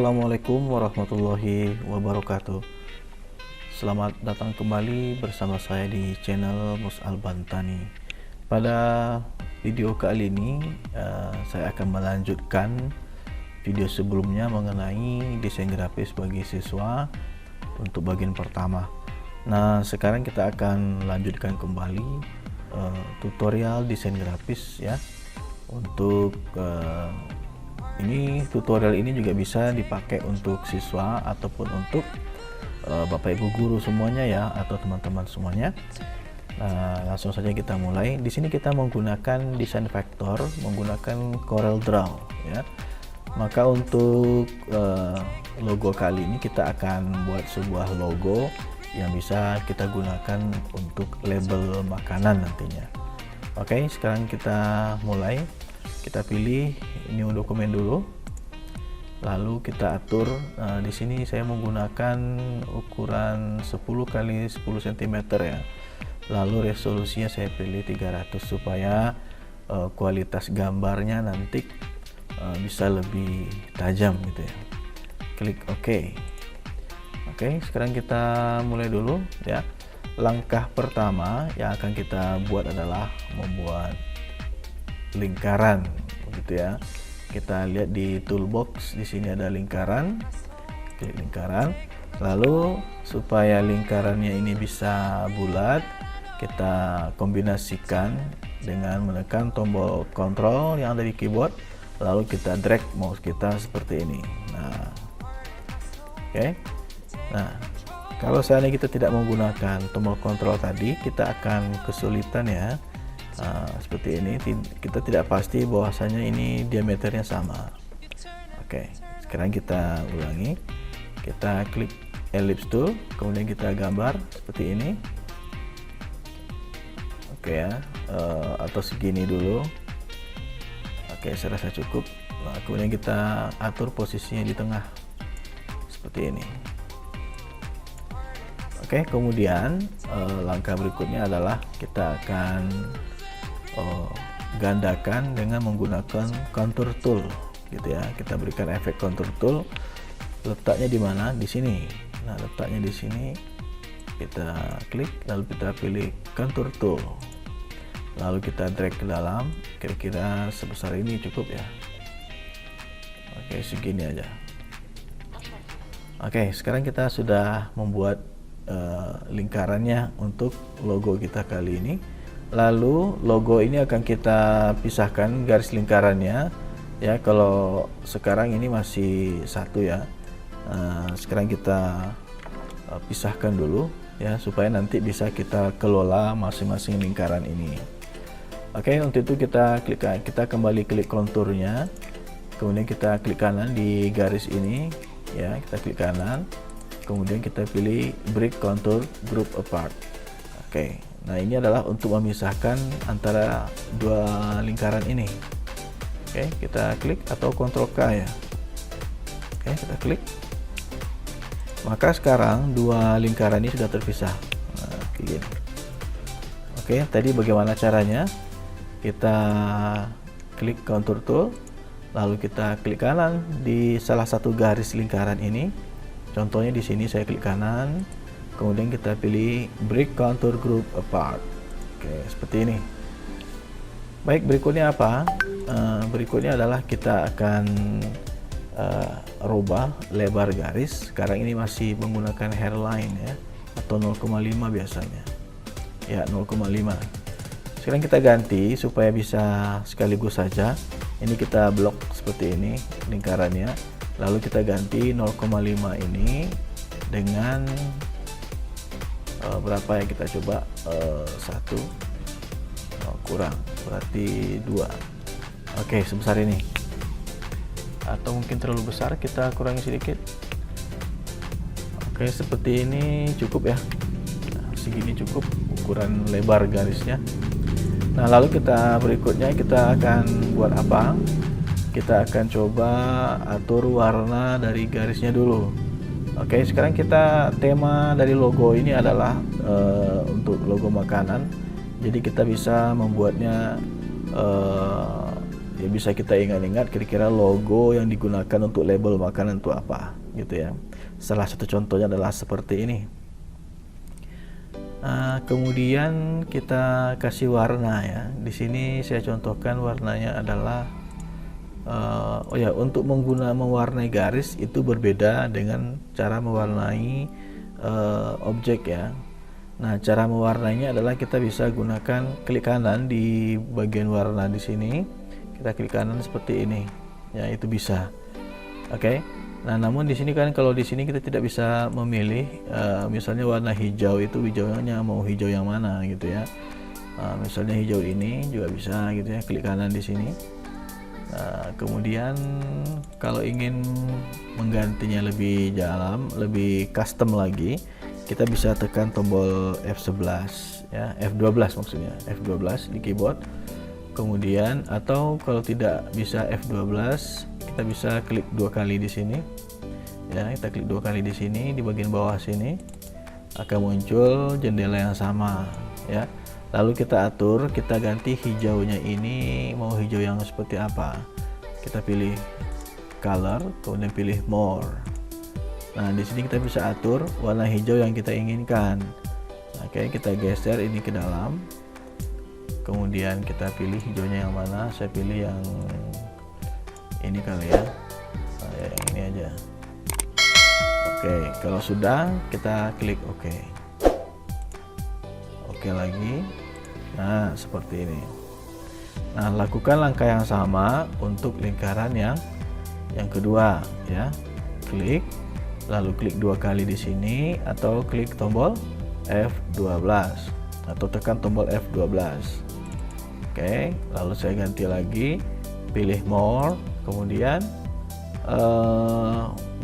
Assalamualaikum warahmatullahi wabarakatuh. Selamat datang kembali bersama saya di channel Mus Albantani. Pada video kali ini saya akan melanjutkan video sebelumnya mengenai desain grafis bagi siswa untuk bagian pertama. Nah, sekarang kita akan lanjutkan kembali tutorial desain grafis ya. Untuk tutorial ini juga bisa dipakai untuk siswa ataupun untuk Bapak Ibu guru semuanya ya, atau teman-teman semuanya. Nah, langsung saja kita mulai. Di sini kita menggunakan desain vektor, menggunakan Corel Draw ya. Maka untuk logo kali ini kita akan buat sebuah logo yang bisa kita gunakan untuk label makanan nantinya. Oke, sekarang kita mulai. Kita pilih new dokumen dulu, lalu kita atur. Di sini saya menggunakan ukuran 10 x 10 cm ya, lalu resolusinya saya pilih 300 supaya kualitas gambarnya nanti bisa lebih tajam gitu ya. Klik OK. Oke, sekarang kita mulai dulu ya. Langkah pertama yang akan kita buat adalah membuat lingkaran begitu ya. Kita lihat di toolbox, di sini ada lingkaran. Klik lingkaran. Lalu supaya lingkarannya ini bisa bulat, kita kombinasikan dengan menekan tombol kontrol yang ada di keyboard, lalu kita drag mouse kita seperti ini. Nah, oke. Nah, kalau seandainya kita tidak menggunakan tombol kontrol tadi, kita akan kesulitan ya. Seperti ini, kita tidak pasti bahwasanya ini diameternya sama. Oke, sekarang kita ulangi. Kita klik ellipse tool, kemudian kita gambar seperti ini. Oke ya, atau segini dulu. Oke, saya rasa cukup. Nah, kemudian kita atur posisinya di tengah seperti ini. Oke, kemudian langkah berikutnya adalah kita akan gandakan dengan menggunakan contour tool gitu ya. Kita berikan efek contour tool. Letaknya di mana? Di sini. Nah, letaknya di sini. Kita klik, lalu kita pilih contour tool, lalu kita drag ke dalam. Kira-kira sebesar ini cukup ya. Oke, segini aja. Oke, sekarang kita sudah membuat lingkarannya untuk logo kita kali ini. Lalu logo ini akan kita pisahkan garis lingkarannya ya. Kalau sekarang ini masih satu ya. Sekarang kita pisahkan dulu ya, supaya nanti bisa kita kelola masing-masing lingkaran ini. Oke, untuk itu kita kembali klik konturnya, kemudian kita klik kanan di garis ini ya. Kita klik kanan, kemudian kita pilih break contour group apart. Oke. Nah, ini adalah untuk memisahkan antara dua lingkaran ini. Oke, kita klik atau Ctrl K ya. Oke, kita klik. Maka sekarang dua lingkaran ini sudah terpisah. Nah, begini. Oke, tadi bagaimana caranya? Kita klik contour tool, lalu kita klik kanan di salah satu garis lingkaran ini. Contohnya di sini saya klik kanan. Kemudian kita pilih break contour group apart. Oke, seperti ini. Baik, berikutnya apa? Berikutnya adalah kita akan rubah lebar garis. Sekarang ini masih menggunakan hairline ya, atau 0,5 biasanya. Ya, 0,5. Sekarang kita ganti supaya bisa sekaligus saja. Ini kita blok seperti ini lingkarannya. Lalu kita ganti 0,5 ini dengan berapa ya, kita coba 1 kurang, berarti 2. Oke, sebesar ini, atau mungkin terlalu besar, kita kurangi sedikit. Oke, seperti ini cukup ya. Nah, segini cukup ukuran lebar garisnya. Nah, lalu berikutnya kita akan buat apa? Kita akan coba atur warna dari garisnya dulu. Oke, sekarang tema dari logo ini adalah untuk logo makanan. Jadi kita bisa membuatnya ya bisa kita ingat-ingat kira-kira logo yang digunakan untuk label makanan itu apa gitu ya. Salah satu contohnya adalah seperti ini. Kemudian kita kasih warna ya. Di sini saya contohkan warnanya adalah untuk mewarnai garis itu berbeda dengan cara mewarnai objek ya. Nah, cara mewarnainya adalah kita bisa gunakan klik kanan di bagian warna di sini. Kita klik kanan seperti ini. Ya, itu bisa. Oke. Nah, namun di sini kan kalau di sini kita tidak bisa memilih misalnya warna hijau itu hijaunya mau hijau yang mana gitu ya. Misalnya hijau ini juga bisa gitu ya, klik kanan di sini. Kemudian kalau ingin menggantinya lebih dalam, lebih custom lagi, kita bisa tekan tombol F11 ya, F12 maksudnya, F12 di keyboard. Kemudian atau kalau tidak bisa F12, kita bisa klik 2 kali di sini. Ya, kita klik 2 kali di sini, di bagian bawah sini akan muncul jendela yang sama ya. Lalu kita atur, kita ganti hijaunya ini mau hijau yang seperti apa. Kita pilih color, kemudian pilih more. Nah, di sini kita bisa atur warna hijau yang kita inginkan. Oke, kita geser ini ke dalam. Kemudian kita pilih hijaunya yang mana. Saya pilih yang ini kali ya. Nah, yang ini aja. Oke, kalau sudah kita klik OK. Oke lagi. Nah, seperti ini. Nah, lakukan langkah yang sama untuk lingkaran yang kedua ya. Klik, lalu klik 2 kali di sini atau klik tombol F12 atau tekan tombol F12. Oke, lalu saya ganti lagi, pilih more, kemudian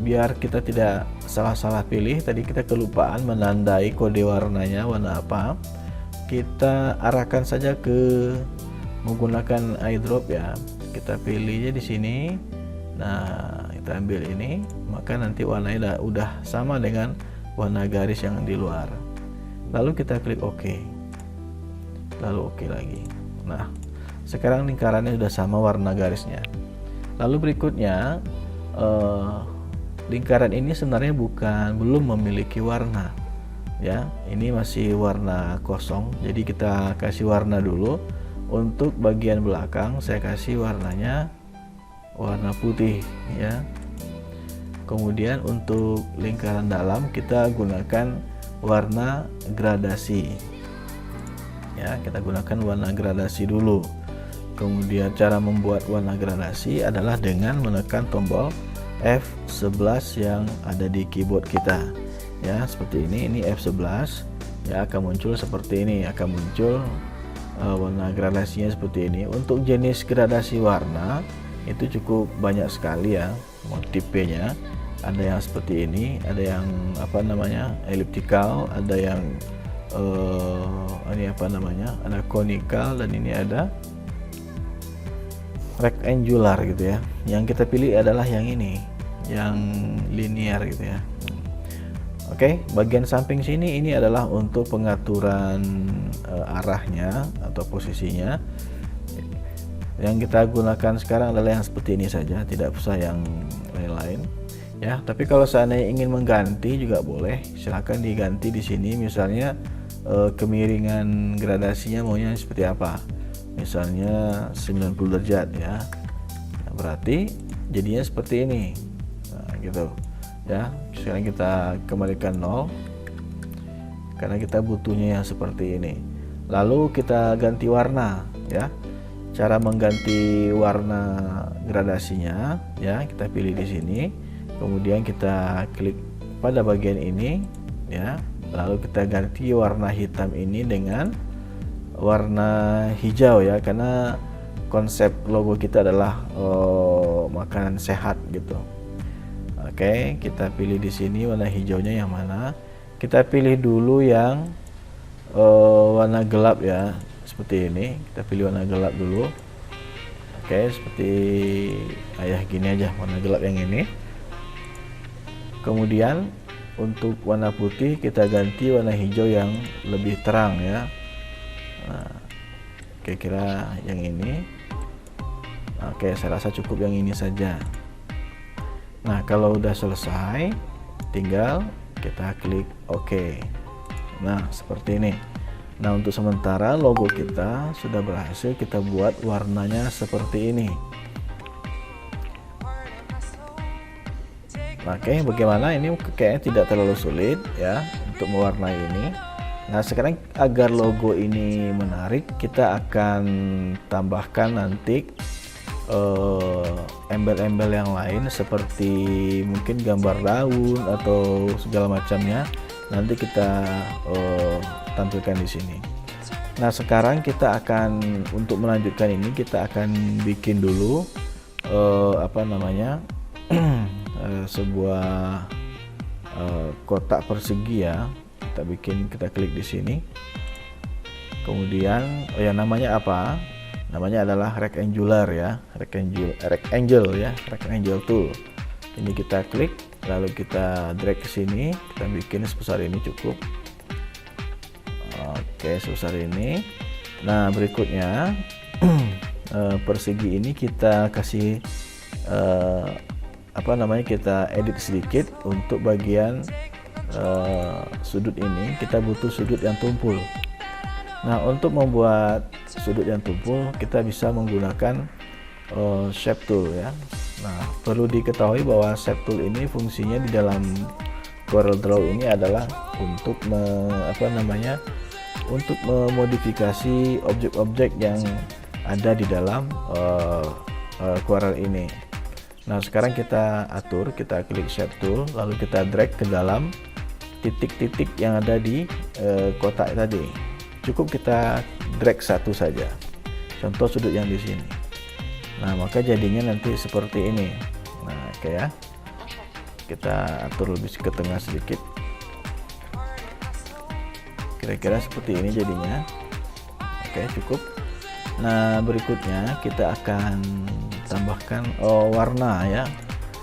biar kita tidak salah-salah pilih, tadi kita kelupaan menandai kode warnanya warna apa. Kita arahkan saja ke menggunakan eyedrop ya. Kita pilihnya di sini. Nah, kita ambil ini, maka nanti warnanya udah sama dengan warna garis yang di luar. Lalu kita klik OK. Lalu OK lagi. Nah, sekarang lingkarannya sudah sama warna garisnya. Lalu berikutnya lingkaran ini sebenarnya belum memiliki warna. Ya, ini masih warna kosong, jadi kita kasih warna dulu. Untuk bagian belakang saya kasih warnanya warna putih ya. Kemudian untuk lingkaran dalam kita gunakan warna gradasi ya, kita gunakan warna gradasi dulu. Kemudian cara membuat warna gradasi adalah dengan menekan tombol F11 yang ada di keyboard kita ya, seperti ini F11 ya, akan muncul seperti ini, akan muncul warna gradasinya seperti ini. Untuk jenis gradasi warna itu cukup banyak sekali ya tipenya. Ada yang seperti ini, ada yang elliptical, ada yang ada conical, dan ini ada rectangular gitu ya. Yang kita pilih adalah yang ini, yang linear gitu ya. Oke, bagian samping sini ini adalah untuk pengaturan arahnya atau posisinya. Yang kita gunakan sekarang adalah yang seperti ini saja, tidak usah yang lain-lain ya. Tapi kalau seandainya ingin mengganti juga boleh, silakan diganti di sini. Misalnya kemiringan gradasinya maunya seperti apa, misalnya 90 derajat ya. Nah, berarti jadinya seperti ini. Nah, gitu ya. Sekarang kita kembalikan 0 karena kita butuhnya yang seperti ini. Lalu kita ganti warna ya. Cara mengganti warna gradasinya ya, kita pilih di sini, kemudian kita klik pada bagian ini ya, lalu kita ganti warna hitam ini dengan warna hijau ya, karena konsep logo kita adalah makanan sehat gitu. Oke, kita pilih di sini warna hijaunya yang mana. Kita pilih dulu yang warna gelap ya, seperti ini. Kita pilih warna gelap dulu. Oke, seperti gini aja, warna gelap yang ini. Kemudian untuk warna putih kita ganti warna hijau yang lebih terang ya. Nah, kira-kira yang ini. Oke, saya rasa cukup yang ini saja. Nah, kalau udah selesai, tinggal kita klik OK. Nah, seperti ini. Nah, untuk sementara logo kita sudah berhasil kita buat warnanya seperti ini. Oke, bagaimana ini? Kayaknya tidak terlalu sulit ya untuk mewarnai ini. Nah, sekarang agar logo ini menarik, kita akan tambahkan nanti embel-embel yang lain seperti mungkin gambar daun atau segala macamnya. Nanti kita tampilkan di sini. Nah, sekarang kita akan untuk melanjutkan ini kita akan bikin dulu sebuah kotak persegi ya. Kita klik di sini. Kemudian namanya apa? Namanya adalah rectangular ya, rectangle tool. Ini kita klik, lalu kita drag ke sini, kita bikin sebesar ini cukup. Oke, sebesar ini. Nah, berikutnya persegi ini kita kasih kita edit sedikit untuk bagian sudut ini. Kita butuh sudut yang tumpul. Nah, untuk membuat sudut yang tumpul kita bisa menggunakan shape tool ya. Nah, perlu diketahui bahwa shape tool ini fungsinya di dalam Corel Draw ini adalah untuk untuk memodifikasi objek-objek yang ada di dalam Corel ini. Nah, sekarang kita atur, kita klik shape tool, lalu kita drag ke dalam titik-titik yang ada di kotak tadi. Cukup kita drag satu saja. Contoh sudut yang di sini. Nah, maka jadinya nanti seperti ini. Nah, oke ya. Kita atur lebih ke tengah sedikit. Kira-kira seperti ini jadinya. Oke, cukup. Nah, berikutnya kita akan tambahkan warna ya.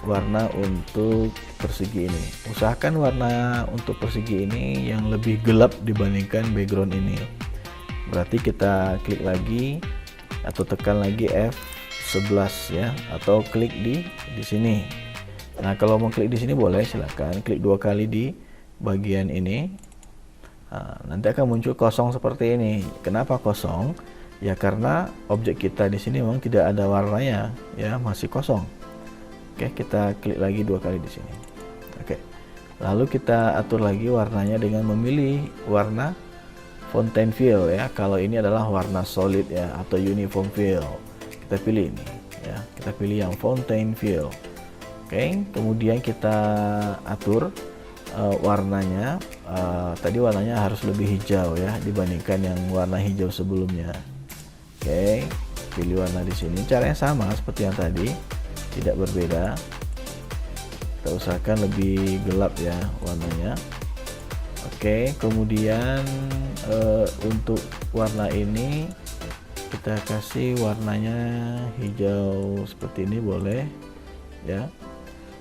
Warna untuk persegi ini. Usahakan warna untuk persegi ini yang lebih gelap dibandingkan background ini. Berarti kita klik lagi atau tekan lagi F11 ya, atau klik di sini. Nah, kalau mau klik di sini boleh, silakan klik 2 kali di bagian ini. Nah, nanti akan muncul kosong seperti ini. Kenapa kosong? Ya karena objek kita di sini memang tidak ada warnanya ya, masih kosong. Oke, kita klik lagi 2 kali di sini. Oke. Lalu kita atur lagi warnanya dengan memilih warna fountain fill ya. Kalau ini adalah warna solid ya atau uniform fill. Kita pilih ini ya. Kita pilih yang fountain fill. Oke, kemudian kita atur warnanya. Tadi warnanya harus lebih hijau ya dibandingkan yang warna hijau sebelumnya. Oke, pilih warna di sini. Caranya sama seperti yang tadi, tidak berbeda. Kita usahakan lebih gelap ya warnanya. Oke, kemudian untuk warna ini kita kasih warnanya hijau seperti ini boleh ya.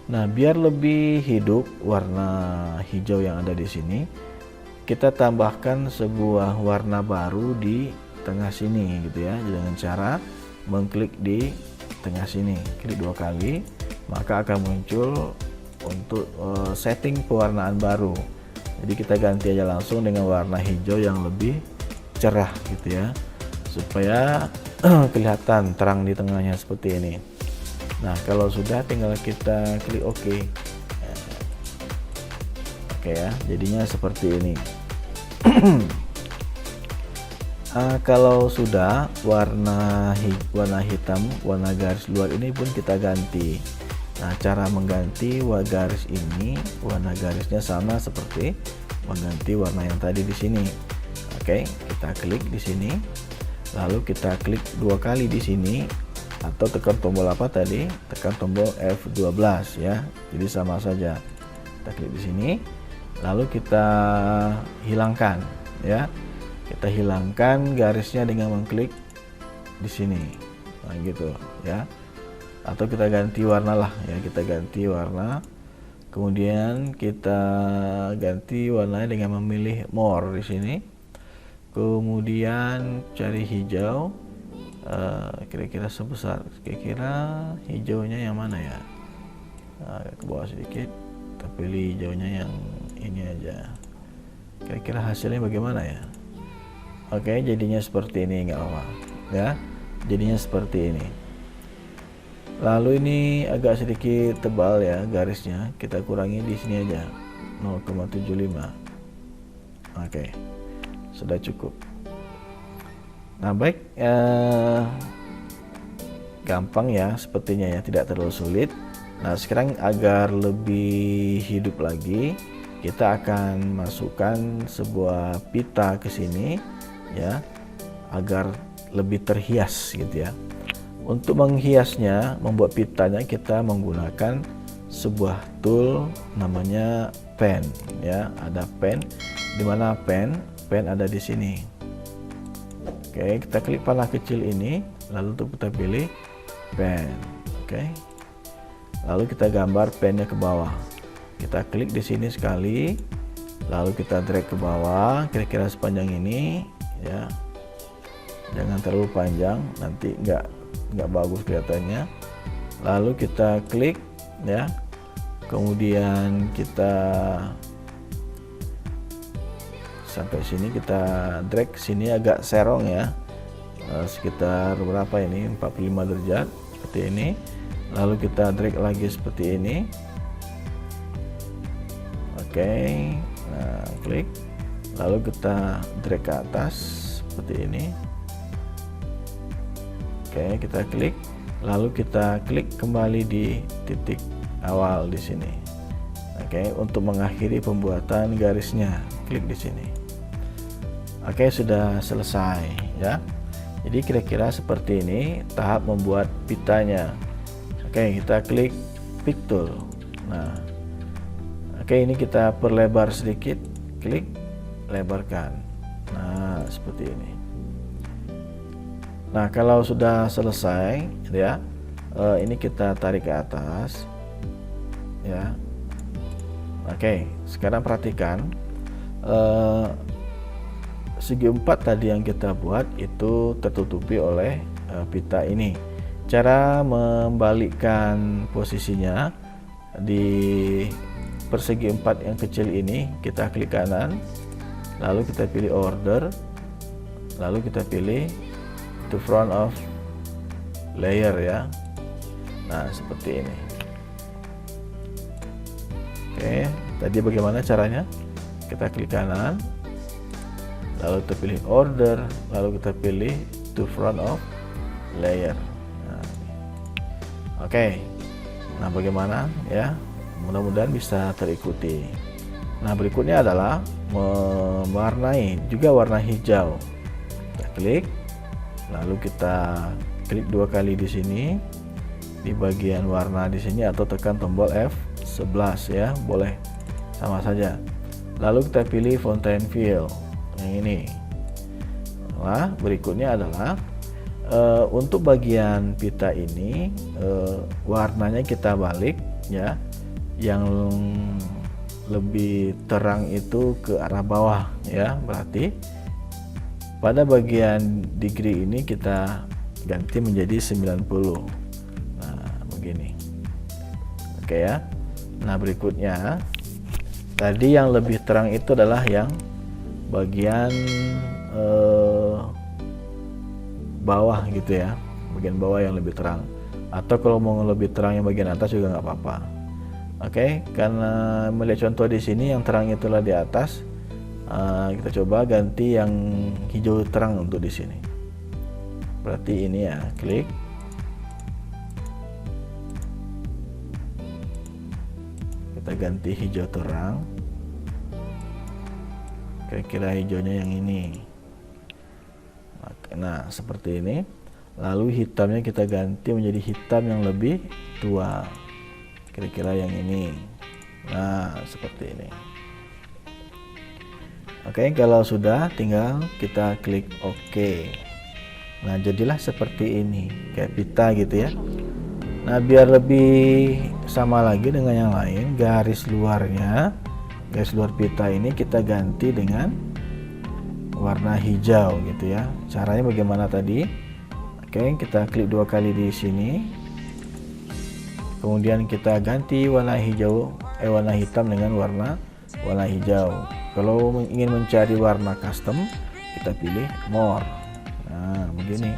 Nah, biar lebih hidup warna hijau yang ada di sini, kita tambahkan sebuah warna baru di tengah sini gitu ya, dengan cara mengklik di tengah sini, klik 2 kali, maka akan muncul untuk setting pewarnaan baru. Jadi kita ganti aja langsung dengan warna hijau yang lebih cerah gitu ya, supaya kelihatan terang di tengahnya seperti ini. Nah, kalau sudah tinggal kita klik OK. Oke ya, jadinya seperti ini. Kalau sudah warna hitam, warna garis luar ini pun kita ganti. Nah, cara mengganti garis ini, warna garisnya sama seperti mengganti warna yang tadi di sini. Oke, kita klik di sini, lalu kita klik 2 kali di sini, atau tekan tombol apa tadi? Tekan tombol F12 ya. Jadi sama saja. Kita klik di sini, lalu kita hilangkan ya. Kita hilangkan garisnya dengan mengklik di sini. Nah, gitu ya. Atau kita ganti warna lah ya, kita ganti warna. Kemudian kita ganti warnanya dengan memilih more di sini. Kemudian cari hijau. kira-kira sebesar, kira-kira hijaunya yang mana ya, ke bawah sedikit, kita pilih hijaunya yang ini aja, kira-kira hasilnya bagaimana ya. Oke, jadinya seperti ini, nggak apa-apa ya, jadinya seperti ini. Lalu ini agak sedikit tebal ya garisnya, kita kurangi di sini aja 0,75. Oke, sudah cukup. Nah baik, gampang ya sepertinya ya, tidak terlalu sulit. Nah sekarang agar lebih hidup lagi, kita akan masukkan sebuah pita ke sini ya, agar lebih terhias gitu ya. Untuk menghiasnya, membuat pitanya, kita menggunakan sebuah tool namanya pen ya. Ada pen, dimana pen ada di sini. Oke, kita klik panah kecil ini, lalu untuk kita pilih pen. Oke, lalu kita gambar pennya ke bawah. Kita klik di sini sekali, lalu kita drag ke bawah, kira-kira sepanjang ini ya. Jangan terlalu panjang, nanti nggak bagus kelihatannya. Lalu kita klik ya, kemudian kita sampai sini, kita drag sini agak serong ya, sekitar berapa ini, 45 derajat seperti ini. Lalu kita drag lagi seperti ini. Oke, nah klik, lalu kita drag ke atas seperti ini. Oke, kita klik, lalu kita klik kembali di titik awal di sini. Oke, untuk mengakhiri pembuatan garisnya, klik di sini. Oke, sudah selesai ya. Jadi kira-kira seperti ini tahap membuat pitanya. Oke, kita klik pick tool. Nah, oke, ini kita perlebar sedikit, klik, lebarkan. Nah, seperti ini. Nah, kalau sudah selesai ya, ini kita tarik ke atas ya. Oke, sekarang perhatikan, segi 4 tadi yang kita buat itu tertutupi oleh pita ini. Cara membalikkan posisinya, di persegi 4 yang kecil ini kita klik kanan, lalu kita pilih order, lalu kita pilih to front of layer ya. Nah, seperti ini. Oke, tadi bagaimana caranya? Kita klik kanan, lalu kita pilih order, lalu kita pilih to front of layer. Nah, oke, nah bagaimana ya, mudah-mudahan bisa terikuti. Nah, berikutnya adalah mewarnai, juga warna hijau. Kita klik, lalu kita klik 2 kali di sini di bagian warna di sini, atau tekan tombol F11 ya, boleh sama saja. Lalu kita pilih fountain fill yang ini. Nah, berikutnya adalah untuk bagian pita ini, warnanya kita balik ya, yang lebih terang itu ke arah bawah ya. Berarti pada bagian degree ini kita ganti menjadi 90. Nah, begini. Oke ya. Nah, berikutnya tadi yang lebih terang itu adalah yang bagian bawah gitu ya, bagian bawah yang lebih terang. Atau kalau mau lebih terang yang bagian atas juga nggak apa-apa. Oke, karena melihat contoh di sini yang terang itulah di atas, kita coba ganti yang hijau terang untuk di sini. Berarti ini ya, klik, kita ganti hijau terang. Kira-kira hijaunya yang ini. Nah, seperti ini. Lalu hitamnya kita ganti menjadi hitam yang lebih tua. Kira-kira yang ini. Nah, seperti ini. Oke, kalau sudah tinggal kita klik OK. Nah, jadilah seperti ini, kayak pita gitu ya. Nah, biar lebih sama lagi dengan yang lain, garis luarnya, garis luar pita ini kita ganti dengan warna hijau gitu ya. Caranya bagaimana tadi? Oke, kita klik 2 kali di sini. Kemudian kita ganti warna warna hitam dengan warna hijau. Kalau ingin mencari warna custom, kita pilih more. Nah, begini.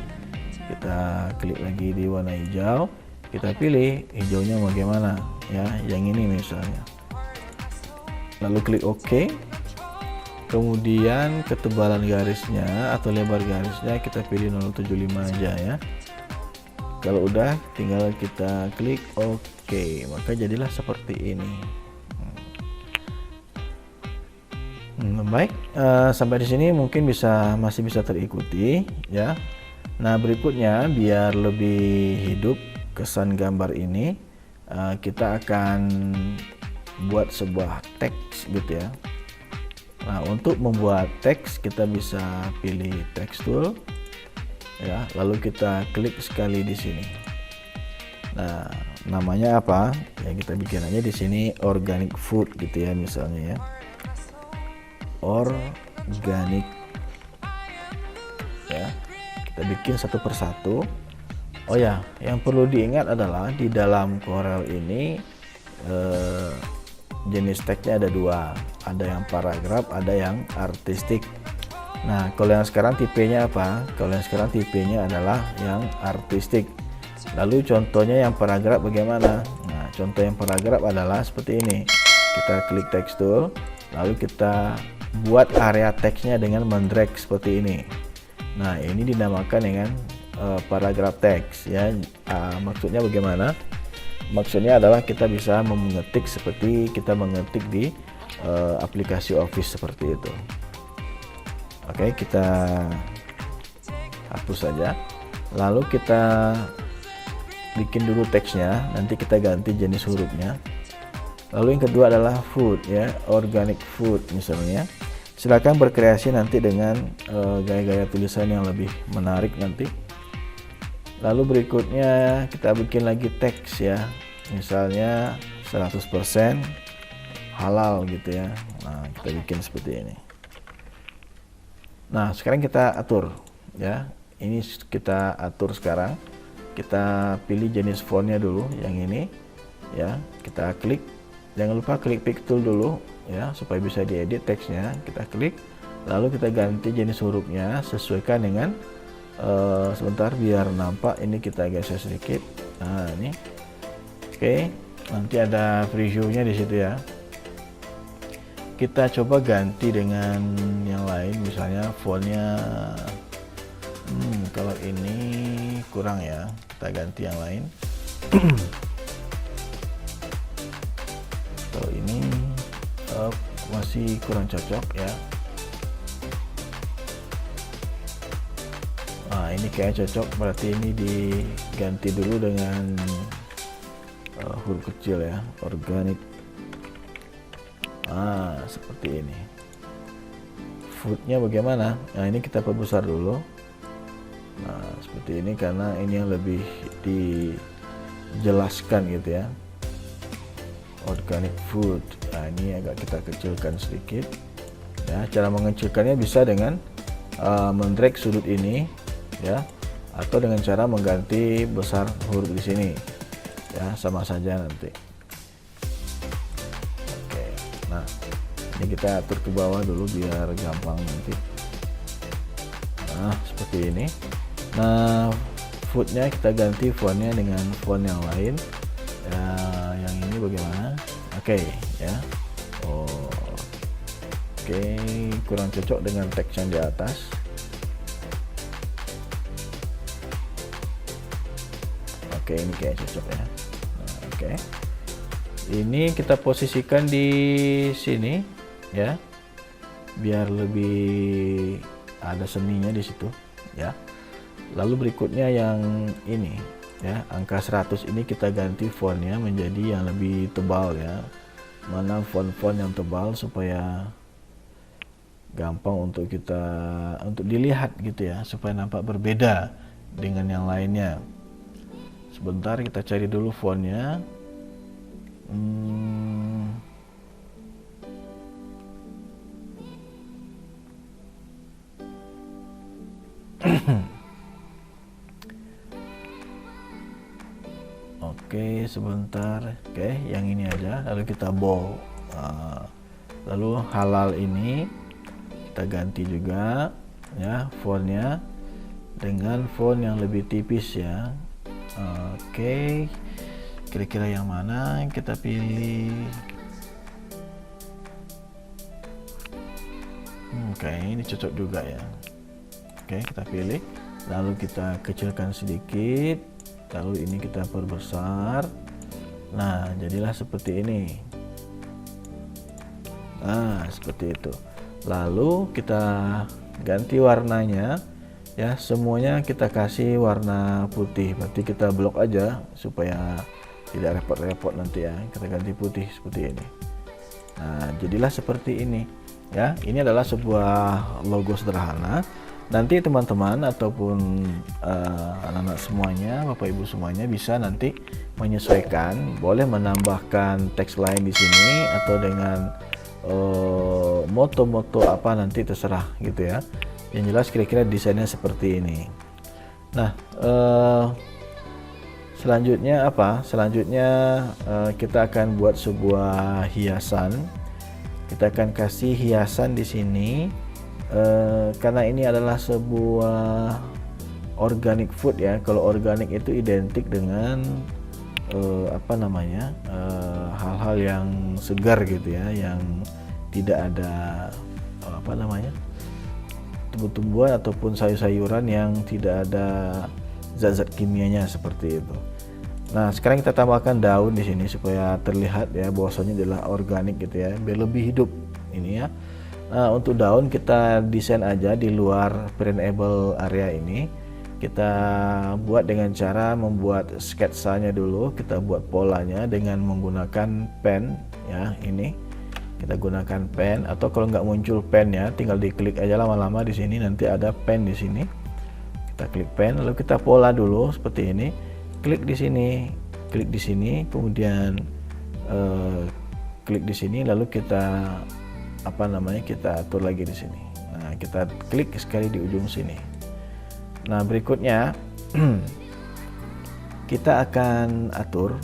Kita klik lagi di warna hijau, kita pilih hijaunya bagaimana ya, yang ini misalnya. Lalu klik OK. Kemudian ketebalan garisnya atau lebar garisnya kita pilih 075 aja ya. Kalau udah, tinggal kita klik OK, maka jadilah seperti ini. Baik, sampai di sini mungkin masih bisa terikuti ya. Nah, berikutnya biar lebih hidup kesan gambar ini, kita akan buat sebuah teks gitu ya. Nah, untuk membuat teks kita bisa pilih text tool ya, lalu kita klik sekali di sini. Nah, namanya apa? Ya kita bikin aja di sini organic food gitu ya misalnya ya. Organic ya, kita bikin satu persatu. Oh ya, yang perlu diingat adalah di dalam Corel ini jenis teksnya ada 2, ada yang paragraf, ada yang artistik. Nah, kalau yang sekarang tipenya apa? Kalau yang sekarang tipenya adalah yang artistik. Lalu contohnya yang paragraf bagaimana? Nah, contoh yang paragraf adalah seperti ini. Kita klik text tool, lalu kita buat area teksnya dengan mendrag seperti ini. Nah, ini dinamakan dengan paragraf teks ya. Maksudnya bagaimana? Maksudnya adalah kita bisa mengetik seperti kita mengetik di aplikasi Office seperti itu. Oke, kita hapus saja. Lalu kita bikin dulu teksnya, nanti kita ganti jenis hurufnya. Lalu yang kedua adalah food ya, organic food misalnya. Silakan berkreasi nanti dengan gaya-gaya tulisan yang lebih menarik nanti. Lalu berikutnya kita bikin lagi teks ya, misalnya 100% halal gitu ya. Nah, kita bikin seperti ini. Nah, sekarang kita atur ya. Ini kita atur sekarang. Kita pilih jenis fontnya dulu yang ini ya. Kita klik. Jangan lupa klik pick tool dulu ya supaya bisa diedit teksnya. Kita klik. Lalu kita ganti jenis hurufnya sesuaikan dengan sebentar biar nampak. Ini kita geser sedikit. Nah, ini. Oke. Nanti ada previewnya di situ ya. Kita coba ganti dengan yang lain, misalnya fontnya kalau ini kurang ya, kita ganti yang lain. Kalau ini masih kurang cocok ya. Nah, ini kayak cocok, berarti ini diganti dulu dengan huruf kecil ya, organic. Seperti ini. Foodnya bagaimana? Nah, ini kita perbesar dulu. Nah, seperti ini karena ini yang lebih dijelaskan gitu ya. Organic food. Nah, ini agak kita kecilkan sedikit. Ya, cara mengecilkannya bisa dengan mendrag sudut ini ya, atau dengan cara mengganti besar huruf di sini. Ya, sama saja nanti. Nah, ini kita atur ke bawah dulu biar gampang nanti. Nah, seperti ini. Nah, footnya kita ganti fontnya dengan font yang lain. Ya, yang ini bagaimana? Oke, ya. Oke, kurang cocok dengan teks yang di atas. Oke, ini kayak cocok ya. Nah, oke. Ini kita posisikan di sini ya, biar lebih ada seninya di situ ya. Lalu berikutnya yang ini ya, angka 100 ini kita ganti fontnya menjadi yang lebih tebal ya. Mana font-font yang tebal supaya gampang untuk dilihat gitu ya, supaya nampak berbeda dengan yang lainnya. Sebentar, kita cari dulu fontnya. sebentar. Oke, yang ini aja, lalu kita bold. Lalu halal ini kita ganti juga ya fontnya dengan font yang lebih tipis ya. Oke, kira-kira yang mana kita pilih? Oke, ini cocok juga ya. Oke, kita pilih, lalu kita kecilkan sedikit, lalu ini kita perbesar. Nah, jadilah seperti ini. Nah, seperti itu. Lalu kita ganti warnanya ya, semuanya kita kasih warna putih. Berarti kita blok aja supaya tidak repot-repot nanti ya. Kita ganti putih seperti ini. Nah, jadilah seperti ini ya. Ini adalah sebuah logo sederhana. Nanti teman-teman ataupun anak-anak semuanya, Bapak Ibu semuanya bisa nanti menyesuaikan, boleh menambahkan teks lain di sini atau dengan moto-moto apa nanti terserah gitu ya. Yang jelas kira-kira desainnya seperti ini. Nah, selanjutnya apa? Selanjutnya kita akan buat sebuah hiasan. Kita akan kasih hiasan di sini karena ini adalah sebuah organic food ya. Kalau organic itu identik dengan apa namanya, hal-hal yang segar gitu ya, yang tidak ada apa namanya, tumbuh-tumbuhan ataupun sayur-sayuran yang tidak ada zat-zat kimianya seperti itu. Nah, sekarang kita tambahkan daun di sini supaya terlihat ya bahwasanya adalah organik gitu ya, biar lebih hidup ini ya. Nah, untuk daun kita desain aja di luar printable area ini. Kita buat dengan cara membuat sketsanya dulu, kita buat polanya dengan menggunakan pen ya. Ini kita gunakan pen, atau kalau nggak muncul pen ya, tinggal diklik aja lama-lama di sini, nanti ada pen di sini. Kita klik pen, lalu kita pola dulu seperti ini. Klik di sini, klik di sini, kemudian klik di sini, lalu kita apa namanya, kita atur lagi di sini. Nah, kita klik sekali di ujung sini. Nah, berikutnya kita akan atur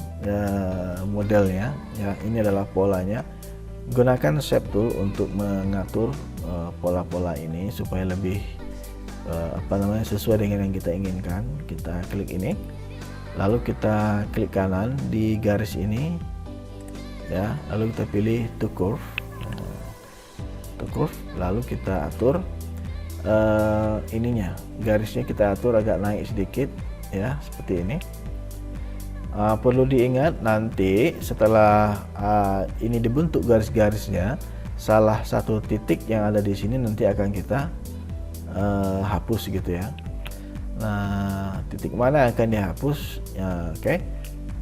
modelnya ya. Ini adalah polanya. Gunakan shape tool untuk mengatur pola-pola ini supaya lebih apa namanya, sesuai dengan yang kita inginkan. Kita klik ini, lalu kita klik kanan di garis ini ya, lalu kita pilih to curve. To curve, lalu kita atur ininya, garisnya kita atur agak naik sedikit ya, seperti ini. Perlu diingat nanti setelah ini dibentuk garis-garisnya, salah satu titik yang ada di sini nanti akan kita hapus gitu ya. Nah, titik mana yang akan dihapus ya? Oke,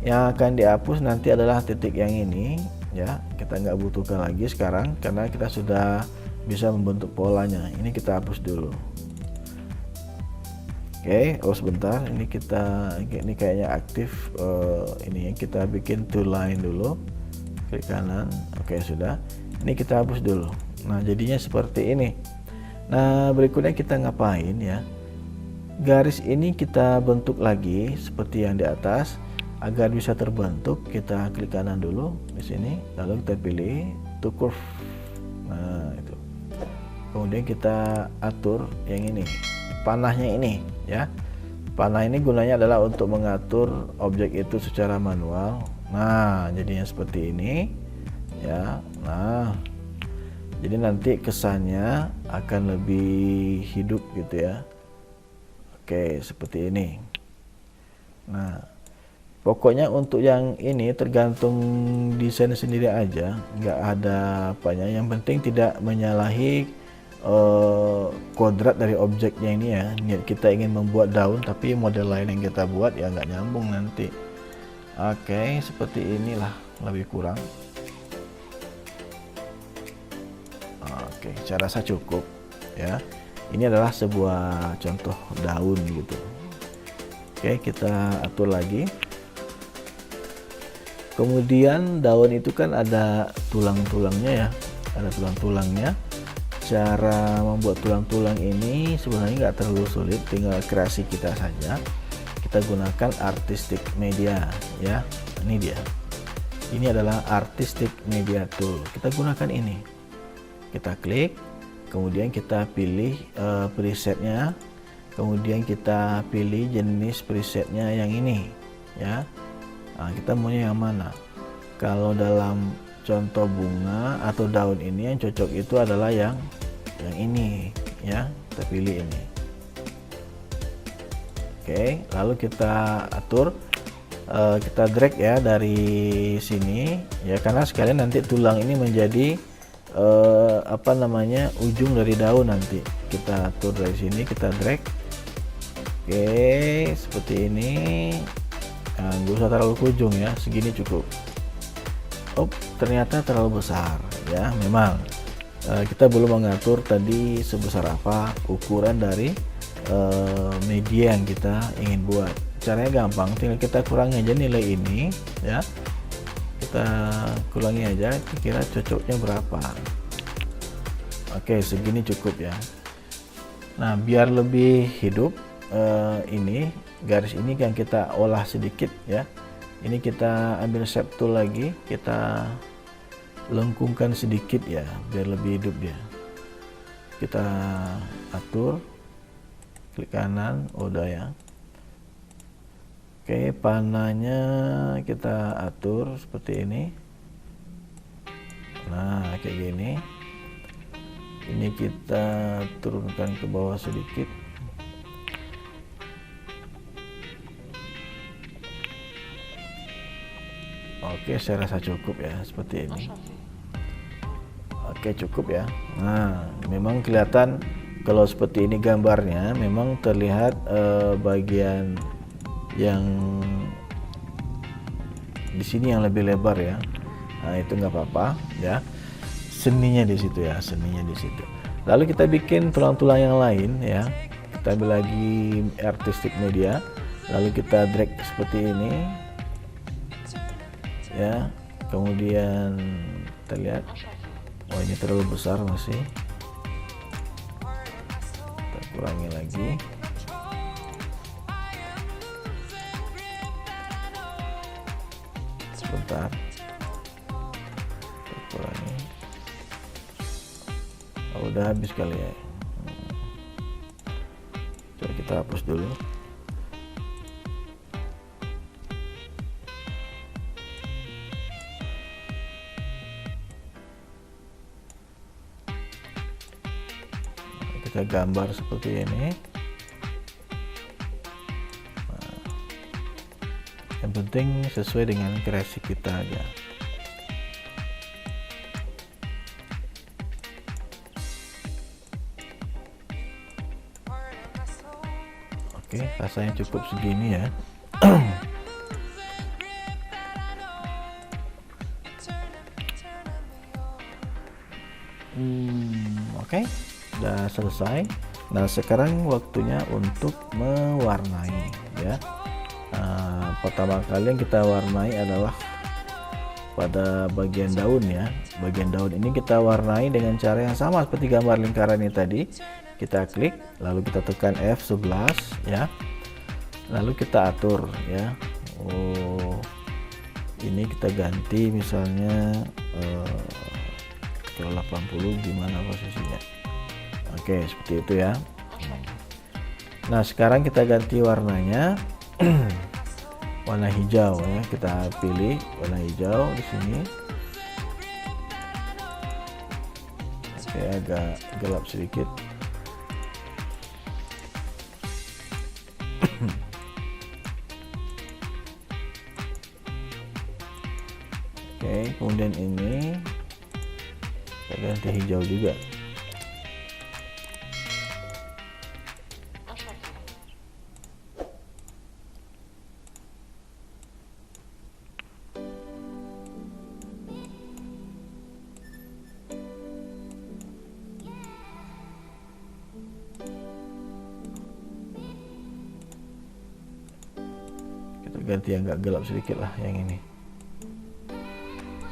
yang akan dihapus nanti adalah titik yang ini ya. Kita nggak butuhkan lagi sekarang karena kita sudah bisa membentuk polanya. Ini kita hapus dulu. Oke, oh sebentar, ini kayaknya aktif. Ini kita bikin two line dulu, klik kanan. Oke, sudah. Ini kita hapus dulu. Nah, jadinya seperti ini. Nah, berikutnya kita ngapain ya? Garis ini kita bentuk lagi seperti yang di atas. Agar bisa terbentuk, kita klik kanan dulu di sini, lalu kita pilih to curve. Nah, itu. Kemudian kita atur yang ini, panahnya ini ya. Panah ini gunanya adalah untuk mengatur objek itu secara manual. Nah, jadinya seperti ini ya. Nah, jadi nanti kesannya akan lebih hidup gitu ya. Oke, seperti ini. Nah, pokoknya untuk yang ini tergantung desain sendiri aja, nggak ada apanya. Yang penting tidak menyalahi kodrat dari objeknya ini ya. Niat kita ingin membuat daun tapi model lain yang kita buat ya nggak nyambung nanti. Oke, seperti inilah lebih kurang. Oke, saya rasa cukup ya. Ini adalah sebuah contoh daun gitu. Oke, kita atur lagi. Kemudian daun itu kan ada tulang-tulangnya ya, ada tulang-tulangnya. Cara membuat tulang-tulang ini sebenarnya nggak terlalu sulit, tinggal kreasi kita saja. Kita gunakan artistic media ya. Ini dia. Ini adalah Artistic Media Tool. Kita gunakan ini. Kita klik, kemudian kita pilih presetnya, kemudian kita pilih jenis presetnya yang ini, ya. Nah, kita maunya yang mana? Kalau dalam contoh bunga atau daun ini yang cocok itu adalah yang ini, ya. Kita pilih ini. Oke, lalu kita atur. Kita drag ya dari sini ya, karena sekalian nanti tulang ini menjadi ujung dari daun. Nanti kita atur dari sini, kita drag. Oke, seperti ini. Nah, nggak usah terlalu ke ujung ya, segini cukup. Oh, ternyata terlalu besar ya. Memang kita belum mengatur tadi sebesar apa ukuran dari media yang kita ingin buat. Caranya gampang, tinggal kita kurangi aja nilai ini ya, kita kurangi aja kira cocoknya berapa. Oke, segini cukup ya. Nah, biar lebih hidup, ini garis ini kan kita olah sedikit ya. Ini kita ambil shape tool lagi, kita lengkungkan sedikit ya, biar lebih hidup dia. Kita atur, klik kanan, udah ya. Oke, panahnya kita atur seperti ini. Nah, kayak gini. Ini kita turunkan ke bawah sedikit. Oke, saya rasa cukup ya, seperti ini. Oke, cukup ya. Nah, memang kelihatan kalau seperti ini gambarnya, memang terlihat bagian yang di sini yang lebih lebar ya. Nah, itu nggak apa-apa ya, seninya di situ ya, seninya di situ. Lalu kita bikin tulang-tulang yang lain ya. Kita ambil lagi Artistic Media, lalu kita drag seperti ini ya. Kemudian kita lihat, oh ini terlalu besar, masih kita kurangi lagi. Sebentar, kurangi. Oh, udah habis kali ya. Coba kita hapus dulu. Kita gambar seperti ini. Yang penting sesuai dengan kreasi kita aja. Oke, rasanya cukup segini ya. Oke, udah selesai. Nah, sekarang waktunya untuk mewarnai ya. Pertama kali yang kita warnai adalah pada bagian daun ya. Bagian daun ini kita warnai dengan cara yang sama seperti gambar lingkaran ini tadi. Kita klik, lalu kita tekan F11 ya. Lalu kita atur ya. Oh, ini kita ganti misalnya kalau 80 gimana posisinya. Oke, seperti itu ya. Nah, sekarang kita ganti warnanya. Warna hijau ya, kita pilih warna hijau di sini. Oke, agak gelap sedikit. Oke, kemudian ini kita ganti hijau juga. Ganti yang agak gelap sedikit lah yang ini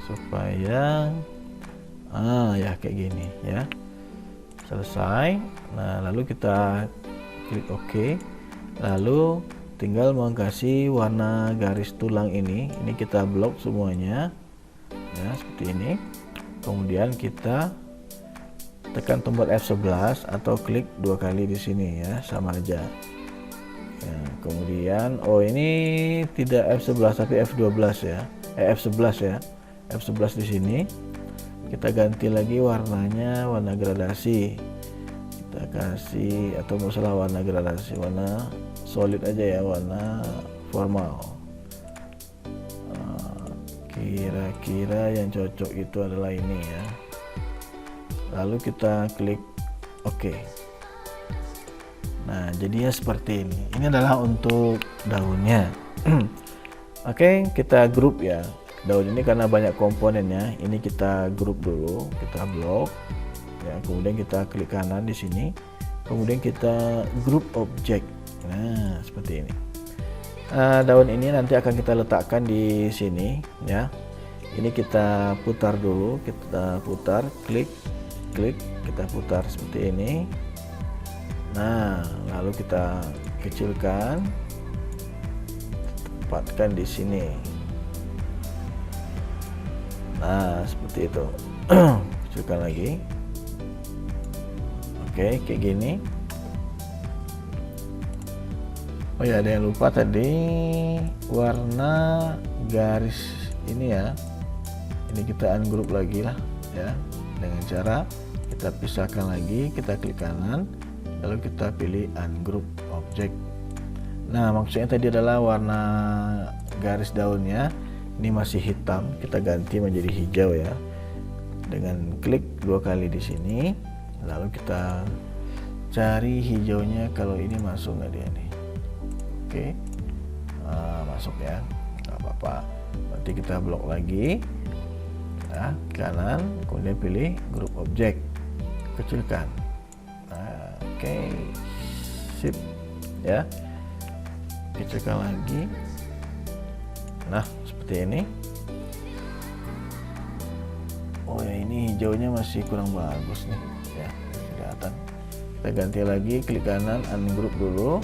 supaya ya kayak gini ya. Selesai. Nah, lalu kita klik OK, lalu tinggal mengkasih warna garis tulang ini kita blok semuanya ya, seperti ini. Kemudian kita tekan tombol F11 atau klik 2 kali di sini ya, sama aja ya. Kemudian ini tidak F11 tapi F12 ya, F11 ya, F11 di sini. Kita ganti lagi warnanya, warna gradasi kita kasih, atau masalah warna gradasi, warna solid aja ya, warna formal. Kira-kira yang cocok itu adalah ini ya. Lalu kita klik OK. Nah, jadinya seperti ini. Ini adalah untuk daunnya. Oke, kita grup ya. Daun ini karena banyak komponennya, ini kita grup dulu, kita blok. Ya, kemudian kita klik kanan di sini. Kemudian kita grup objek. Nah, seperti ini. Daun ini nanti akan kita letakkan di sini ya. Ini kita putar dulu, kita putar, klik, kita putar seperti ini. Nah, lalu kita kecilkan, tempatkan di sini. Nah, seperti itu. Kecilkan lagi. Oke, kayak gini. Oh ya, ada yang lupa tadi, warna garis ini ya. Ini kita ungroup lagi lah ya, dengan cara kita pisahkan lagi, kita klik kanan, lalu kita pilih ungroup object. Nah, maksudnya tadi adalah warna garis daunnya ini masih hitam, kita ganti menjadi hijau ya, dengan klik 2 kali di sini. Lalu kita cari hijaunya, kalau ini masuk nggak dia nih? Oke, masuk ya, nggak apa-apa. Nanti kita blok lagi, nah, kanan, kemudian pilih grup objek, kecilkan. Nah, oke, sip ya, kecilkan lagi. Nah, seperti ini. Oh ya, ini hijaunya masih kurang bagus nih ya, kelihatan. Kita ganti lagi, klik kanan, ungroup dulu.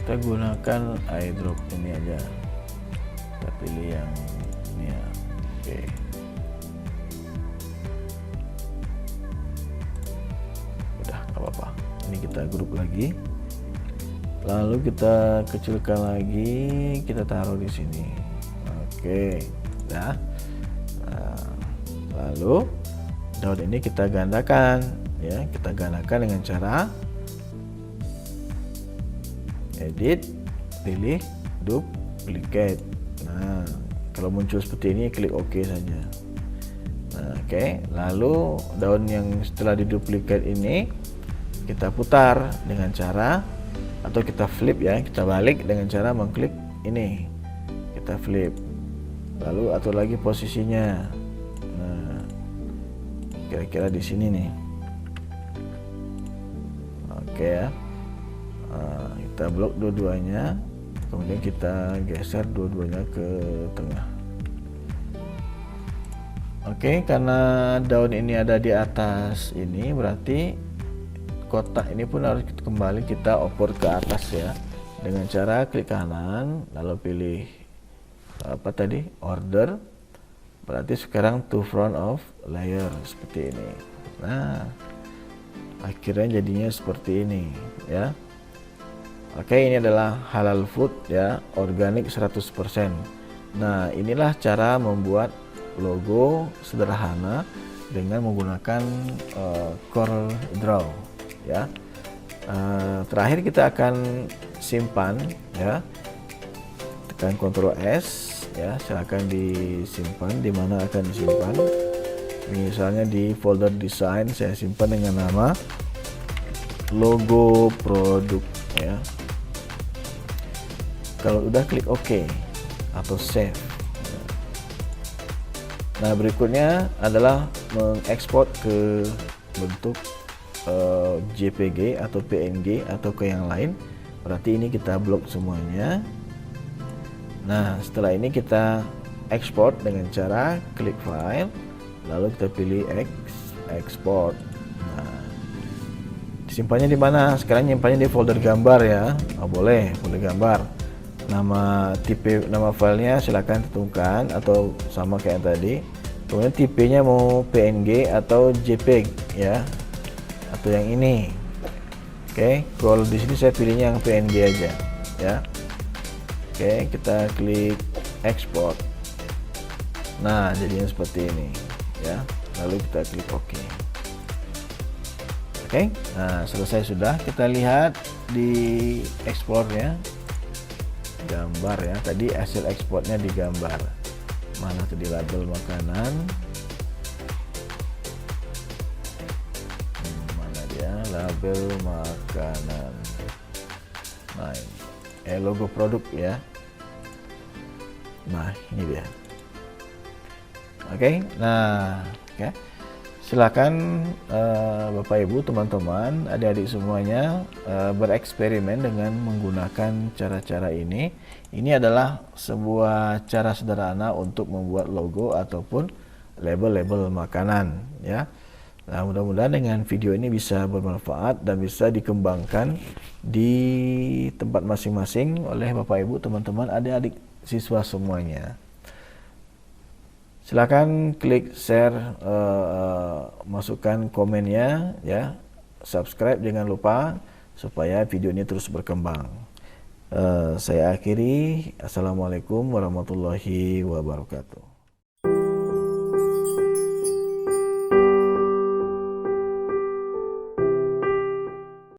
Kita gunakan eyedrop ini aja, kita pilih yang ini ya. Oke, udah, nggak apa-apa. Ini kita grup lagi, lalu kita kecilkan lagi, kita taruh di sini. Oke, nah, lalu daun ini kita gandakan ya, kita gandakan dengan cara edit, pilih duplicate. Nah, kalau muncul seperti ini klik OK saja. Nah, oke. Lalu daun yang setelah diduplicate ini kita putar dengan cara, atau kita flip ya, kita balik dengan cara mengklik ini, kita flip, lalu atur lagi posisinya. Nah, kira-kira di sini nih. Oke ya. Kita blok dua-duanya, kemudian kita geser dua-duanya ke tengah. Oke, karena daun ini ada di atas ini, berarti kotak ini pun harus kembali kita oper ke atas ya, dengan cara klik kanan, lalu pilih apa tadi, order. Berarti sekarang to front of layer seperti ini. Nah, akhirnya jadinya seperti ini ya. Oke, ini adalah halal food ya, organik 100%. Nah, inilah cara membuat logo sederhana dengan menggunakan Corel Draw ya. Terakhir kita akan simpan ya, tekan Ctrl S ya, silakan disimpan. Di mana akan disimpan? Misalnya di folder desain, saya simpan dengan nama logo produk ya. Kalau udah klik OK atau save. Nah, berikutnya adalah mengekspor ke bentuk JPG atau PNG atau ke yang lain, berarti ini kita blok semuanya. Nah, setelah ini kita ekspor dengan cara klik file, lalu kita pilih export. Nah, disimpannya di mana? Sekarang nyimpannya di folder gambar ya. Oh, boleh, folder gambar. Nama filenya silakan tentukan atau sama kayak yang tadi. Kemudian tipenya mau PNG atau JPEG ya, atau yang ini. Oke, kalau di sini saya pilihnya yang PNG aja ya. Oke, kita klik export. Nah, jadinya seperti ini ya. Lalu kita klik OK. Oke, nah selesai sudah. Kita lihat di ekspornya gambar ya. Tadi hasil ekspornya di gambar. Mana tadi label makanan? Mana dia? Label makanan. Nah, logo produk ya. Nah, ini dia. Oke, nah, ya. Silakan Bapak Ibu, teman-teman, adik-adik semuanya bereksperimen dengan menggunakan cara-cara ini. Ini adalah sebuah cara sederhana untuk membuat logo ataupun label-label makanan ya. Nah, mudah-mudahan dengan video ini bisa bermanfaat dan bisa dikembangkan di tempat masing-masing oleh Bapak Ibu, teman-teman, adik-adik siswa semuanya. Silakan klik share, masukkan komennya ya, subscribe jangan lupa supaya video ini terus berkembang. Saya akhiri, assalamualaikum warahmatullahi wabarakatuh.